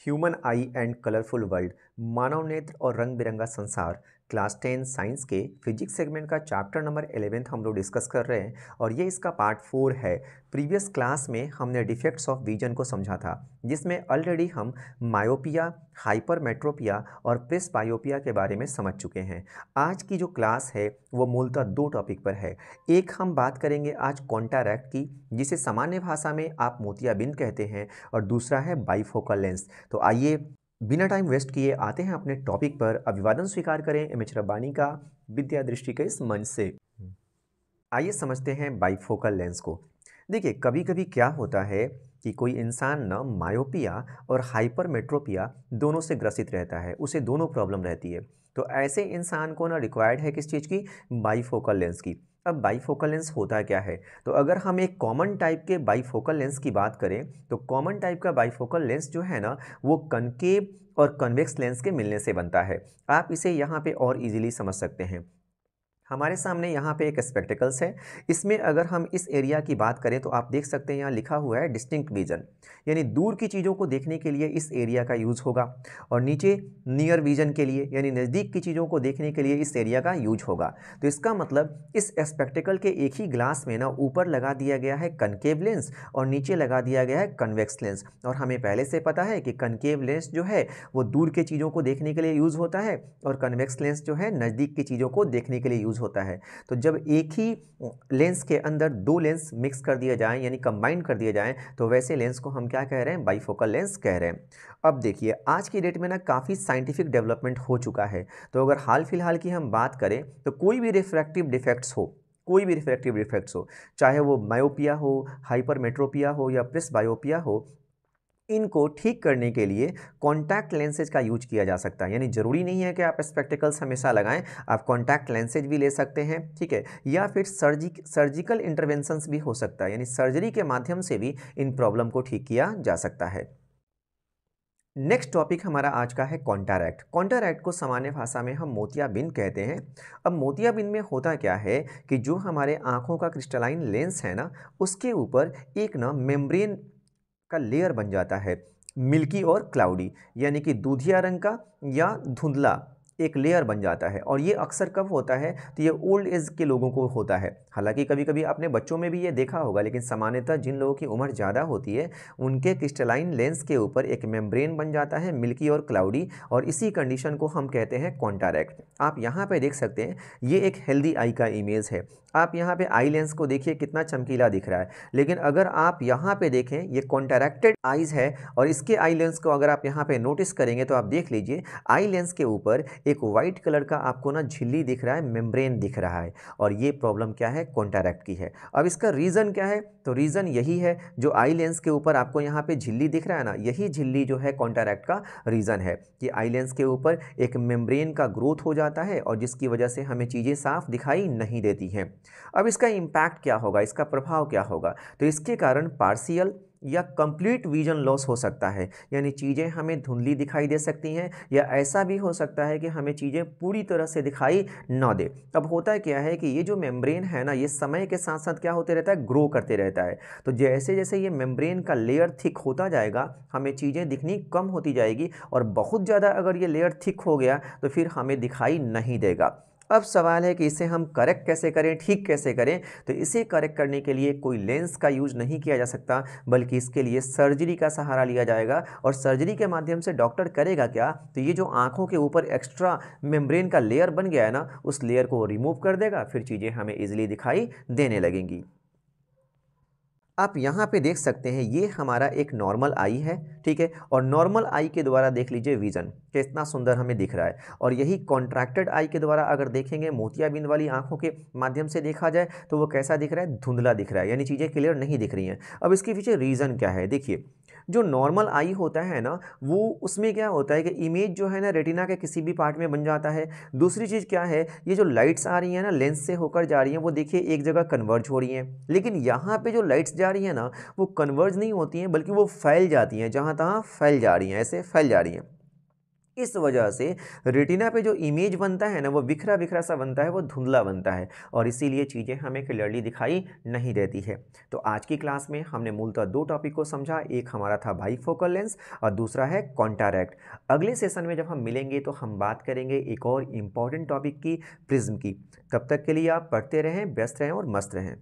Human eye and colourful world, मानव नेत्र और रंग बिरंगा संसार, क्लास 10 साइंस के फिजिक्स सेगमेंट का चैप्टर नंबर 11 हम लोग डिस्कस कर रहे हैं और ये इसका पार्ट 4 है। प्रीवियस क्लास में हमने डिफेक्ट्स ऑफ विजन को समझा था, जिसमें ऑलरेडी हम मायोपिया, हाइपरमेट्रोपिया और प्रेसबायोपिया के बारे में समझ चुके हैं। आज की जो क्लास है वो मूलतः दो टॉपिक पर है। एक हम बात करेंगे आज कॉन्टारैक्ट की, जिसे सामान्य भाषा में आप मोतियाबिंद कहते हैं, और दूसरा है बाइफोकल लेंस। तो आइए बिना टाइम वेस्ट किए आते हैं अपने टॉपिक पर। अभिवादन स्वीकार करें एमएच रब्बानी का विद्या दृष्टि के इस मंच से। आइए समझते हैं बाइफोकल लेंस को। देखिए, कभी कभी क्या होता है कि कोई इंसान ना मायोपिया और हाइपरमेट्रोपिया दोनों से ग्रसित रहता है, उसे दोनों प्रॉब्लम रहती है। तो ऐसे इंसान को ना रिक्वायर्ड है किस चीज़ की? बाइफोकल लेंस की। अब बाइफोकल लेंस होता क्या है? तो अगर हम एक कॉमन टाइप के बाइफोकल लेंस की बात करें तो कॉमन टाइप का बाइफोकल लेंस जो है ना, वो कनकेव और कन्वेक्स लेंस के मिलने से बनता है। आप इसे यहाँ पे और इजीली समझ सकते हैं। हमारे सामने यहाँ पे एक स्पेक्टिकल्स है। इसमें अगर हम इस एरिया की बात करें तो आप देख सकते हैं यहाँ लिखा हुआ है डिस्टिंक्ट विजन, यानी दूर की चीज़ों को देखने के लिए इस एरिया का यूज़ होगा। और नीचे नियर विजन के लिए, यानी नज़दीक की चीज़ों को देखने के लिए इस एरिया का यूज होगा। तो इसका मतलब इस स्पेक्टिकल के एक ही ग्लास में ना ऊपर लगा दिया गया है कनकेव लेंस और नीचे लगा दिया गया है कन्वेक्स लेंस। और हमें पहले से पता है कि कनकेव लेंस जो है वो दूर के चीज़ों को देखने के लिए यूज़ होता है और कन्वेक्स लेंस जो है नज़दीक की चीज़ों को देखने के लिए यूज़ होता है। तो जब एक ही लेंस के अंदर दो लेंस मिक्स कर दिया जाए, यानी कंबाइन कर दिया जाए, तो वैसे लेंस को हम क्या कह रहे हैं? बाइफोकल लेंस कह रहे हैं। अब देखिए, आज की डेट में ना काफ़ी साइंटिफिक डेवलपमेंट हो चुका है। तो अगर हाल फिलहाल की हम बात करें तो कोई भी रिफ्रैक्टिव डिफेक्ट्स हो, कोई भी रिफ्रैक्टिव डिफेक्ट्स हो, चाहे वो मायोपिया हो, हाइपरमेट्रोपिया हो या प्रेसबायोपिया हो, इनको ठीक करने के लिए कॉन्टैक्ट लेंसेज का यूज किया जा सकता है। यानी ज़रूरी नहीं है कि आप स्पेक्टिकल्स हमेशा लगाएं, आप कॉन्टैक्ट लेंसेज भी ले सकते हैं, ठीक है। या फिर सर्जिकल इंटरवेंशंस भी हो सकता है, यानी सर्जरी के माध्यम से भी इन प्रॉब्लम को ठीक किया जा सकता है। नेक्स्ट टॉपिक हमारा आज का है कॉन्टारैक्ट। कॉन्टारैक्ट को सामान्य भाषा में हम मोतियाबिंद कहते हैं। अब मोतियाबिंद में होता क्या है कि जो हमारे आँखों का क्रिस्टलाइन लेंस है ना, उसके ऊपर एक ना मेम्ब्रेन का लेयर बन जाता है, मिल्की और क्लाउडी, यानी कि दूधिया रंग का या धुंधला एक लेयर बन जाता है। और ये अक्सर कब होता है? तो ये ओल्ड एज के लोगों को होता है। हालांकि कभी कभी आपने बच्चों में भी ये देखा होगा, लेकिन सामान्यतः जिन लोगों की उम्र ज़्यादा होती है उनके क्रिस्टलाइन लेंस के ऊपर एक मेम्ब्रेन बन जाता है, मिल्की और क्लाउडी, और इसी कंडीशन को हम कहते हैं कॉन्टारैक्ट। आप यहाँ पे देख सकते हैं, ये एक हेल्दी आई का इमेज है। आप यहाँ पे आई लेंस को देखिए कितना चमकीला दिख रहा है, लेकिन अगर आप यहाँ पे देखें ये कॉन्ट्रैक्टेड आईज है, और इसके आई लेंस को अगर आप यहाँ पे नोटिस करेंगे तो आप देख लीजिए आई लेंस के ऊपर एक वाइट कलर का आपको ना झिल्ली दिख रहा है, मेम्ब्रेन दिख रहा है। और ये प्रॉब्लम क्या है? कॉन्ट्रैक्ट की है। अब इसका रीज़न क्या है? तो रीज़न यही है, जो आई लेंस के ऊपर आपको यहाँ पे झिल्ली दिख रहा है ना, यही झिल्ली जो है कॉन्ट्रैक्ट का रीज़न है कि आई लेंस के ऊपर एक मेम्ब्रेन का ग्रोथ हो जाता है और जिसकी वजह से हमें चीज़ें साफ दिखाई नहीं देती हैं। अब इसका इम्पैक्ट क्या होगा, इसका प्रभाव क्या होगा? तो इसके कारण पार्शियल या कंप्लीट विजन लॉस हो सकता है, यानी चीज़ें हमें धुंधली दिखाई दे सकती हैं, या ऐसा भी हो सकता है कि हमें चीज़ें पूरी तरह से दिखाई ना दे। अब होता क्या है कि ये जो मेम्ब्रेन है ना, ये समय के साथ साथ क्या होते रहता है? ग्रो करते रहता है। तो जैसे जैसे ये मेम्ब्रेन का लेयर थिक होता जाएगा, हमें चीज़ें दिखनी कम होती जाएगी, और बहुत ज़्यादा अगर ये लेयर थिक हो गया तो फिर हमें दिखाई नहीं देगा। अब सवाल है कि इसे हम करेक्ट कैसे करें, ठीक कैसे करें? तो इसे करेक्ट करने के लिए कोई लेंस का यूज नहीं किया जा सकता, बल्कि इसके लिए सर्जरी का सहारा लिया जाएगा। और सर्जरी के माध्यम से डॉक्टर करेगा क्या? तो ये जो आंखों के ऊपर एक्स्ट्रा मेम्ब्रेन का लेयर बन गया है ना, उस लेयर को रिमूव कर देगा, फिर चीज़ें हमें इजीली दिखाई देने लगेंगी। आप यहाँ पे देख सकते हैं, ये हमारा एक नॉर्मल आई है, ठीक है। और नॉर्मल आई के द्वारा देख लीजिए विजन कितना सुंदर हमें दिख रहा है। और यही कॉन्ट्रैक्टेड आई के द्वारा अगर देखेंगे, मोतियाबिंद वाली आंखों के माध्यम से देखा जाए, तो वो कैसा दिख रहा है? धुंधला दिख रहा है, यानी चीज़ें क्लियर नहीं दिख रही हैं। अब इसके पीछे रीज़न क्या है? देखिए, जो नॉर्मल आई होता है ना, वो उसमें क्या होता है कि इमेज जो है ना रेटिना के किसी भी पार्ट में बन जाता है। दूसरी चीज़ क्या है, ये जो लाइट्स आ रही हैं ना लेंस से होकर जा रही हैं, वो देखिए एक जगह कन्वर्ज हो रही हैं, लेकिन यहाँ पे जो लाइट्स जा रही हैं ना, वो कन्वर्ज नहीं होती हैं, बल्कि वो फैल जाती हैं, जहाँ तहाँ फैल जा रही हैं, ऐसे फैल जा रही हैं। इस वजह से रेटिना पे जो इमेज बनता है ना, वो बिखरा बिखरा सा बनता है, वो धुंधला बनता है और इसीलिए चीज़ें हमें क्लियरली दिखाई नहीं देती है। तो आज की क्लास में हमने मूलतः दो टॉपिक को समझा, एक हमारा था बाइफोकल लेंस और दूसरा है कॉन्टारैक्ट। अगले सेशन में जब हम मिलेंगे तो हम बात करेंगे एक और इम्पॉर्टेंट टॉपिक की, प्रिज्म की। तब तक के लिए आप पढ़ते रहें, व्यस्त रहें और मस्त रहें।